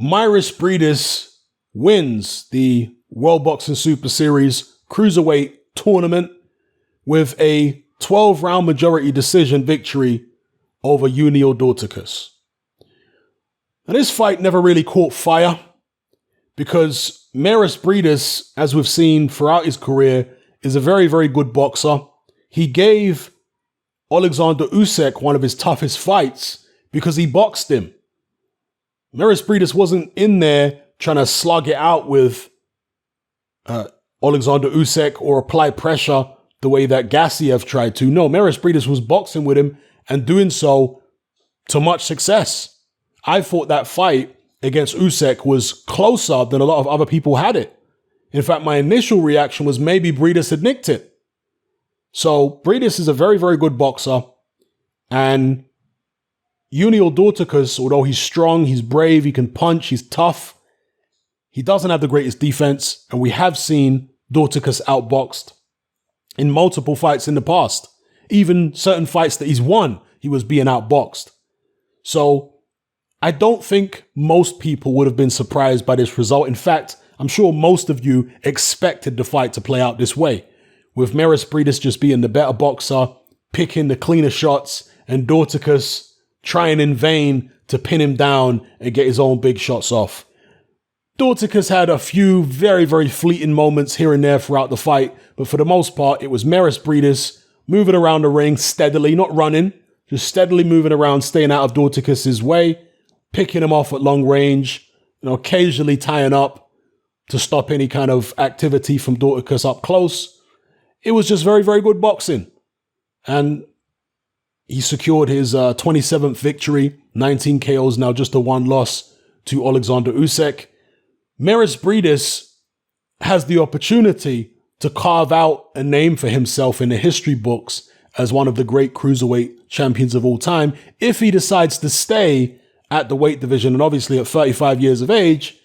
Mairis Briedis wins the World Boxing Super Series Cruiserweight tournament with a 12-round majority decision victory over Yuniel Dorticos. Now, this fight never really caught fire because Mairis Briedis, as we've seen throughout his career, is a very, very good boxer. He gave Alexander Usyk one of his toughest fights because he boxed him. Mairis Briedis wasn't in there trying to slug it out with Alexander Usyk or apply pressure the way that Gassiev tried to. No, Mairis Briedis was boxing with him and doing so to much success. I thought that fight against Usyk was closer than a lot of other people had it. In fact, my initial reaction was maybe Briedis had nicked it. So Briedis is a very, very good boxer. And Yuniel Dorticos, although he's strong, he's brave, he can punch, he's tough, he doesn't have the greatest defense. And we have seen Dorticos outboxed in multiple fights in the past. Even certain fights that he's won, he was being outboxed. So I don't think most people would have been surprised by this result. In fact, I'm sure most of you expected the fight to play out this way, with Mairis Briedis just being the better boxer, picking the cleaner shots, and Dorticos trying in vain to pin him down and get his own big shots off. Dorticos had a few very, very fleeting moments here and there throughout the fight, but for the most part, it was Mairis Briedis moving around the ring steadily, not running, just steadily moving around, staying out of Dorticos' way, picking him off at long range, occasionally tying up to stop any kind of activity from Dorticos up close. It was just very, very good boxing. And he secured his 27th victory, 19 KOs, now just a one loss to Alexander Usyk. Mairis Briedis has the opportunity to carve out a name for himself in the history books as one of the great cruiserweight champions of all time if he decides to stay at the weight division. And obviously at 35 years of age,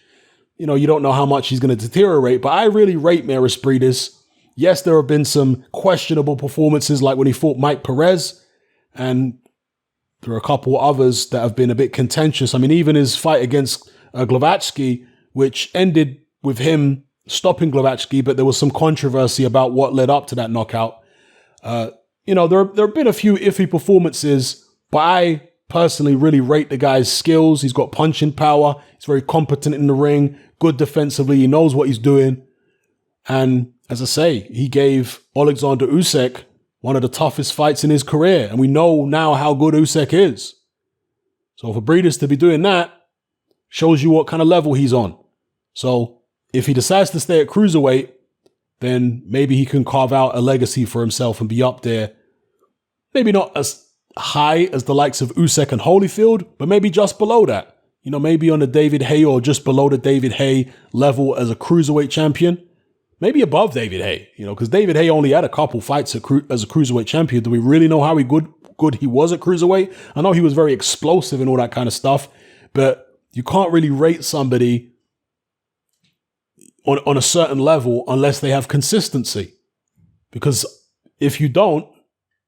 you don't know how much he's going to deteriorate, but I really rate Mairis Briedis. Yes, there have been some questionable performances like when he fought Mike Perez, and there are a couple others that have been a bit contentious. I mean, even his fight against Glavatsky, which ended with him stopping Glavatsky, but there was some controversy about what led up to that knockout. There have been a few iffy performances, but I personally really rate the guy's skills. He's got punching power. He's very competent in the ring, good defensively. He knows what he's doing. And as I say, he gave Alexander Usyk one of the toughest fights in his career. And we know now how good Usyk is. So for Briedis to be doing that shows you what kind of level he's on. So if he decides to stay at cruiserweight, then maybe he can carve out a legacy for himself and be up there. Maybe not as high as the likes of Usyk and Holyfield, but maybe just below that. Maybe on the David Haye or just below the David Haye level as a cruiserweight champion. Maybe above David Haye, because David Haye only had a couple fights as a cruiserweight champion. Do we really know how good he was at cruiserweight? I know he was very explosive and all that kind of stuff, but you can't really rate somebody on a certain level unless they have consistency. Because if you don't,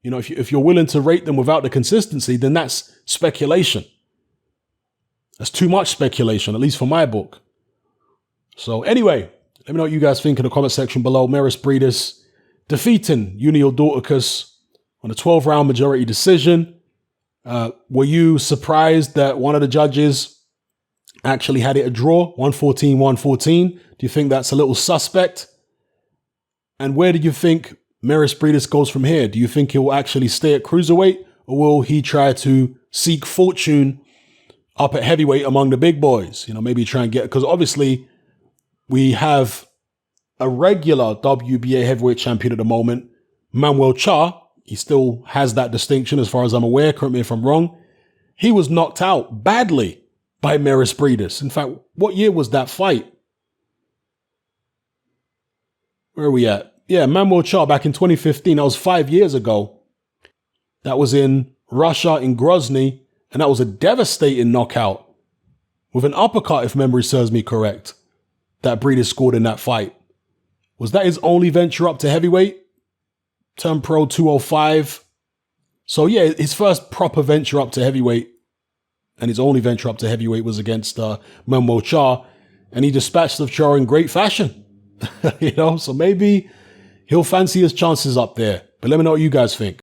if you're willing to rate them without the consistency, then that's speculation. That's too much speculation, at least for my book. So anyway, let me know what you guys think in the comment section below. Mairis Briedis defeating Yuniel Dorticos on a 12-round majority decision. Were you surprised that one of the judges actually had it a draw, 114-114? Do you think that's a little suspect? And where do you think Mairis Briedis goes from here? Do you think he'll actually stay at cruiserweight, or will he try to seek fortune up at heavyweight among the big boys? Maybe try and get, because obviously we have a regular WBA heavyweight champion at the moment, Manuel Cha. He still has that distinction as far as I'm aware. Correct me if I'm wrong. He was knocked out badly by Mairis Briedis. In fact, what year was that fight? Where are we at? Yeah, Manuel Cha back in 2015. That was 5 years ago. That was in Russia, in Grozny, and that was a devastating knockout with an uppercut, if memory serves me correct, that Briedis scored in that fight. Was that his only venture up to heavyweight? Turned pro 205. So yeah, his first proper venture up to heavyweight. and his only venture up to heavyweight was against Memo Cha, and he dispatched of Cha in great fashion. So maybe he'll fancy his chances up there. But let me know what you guys think.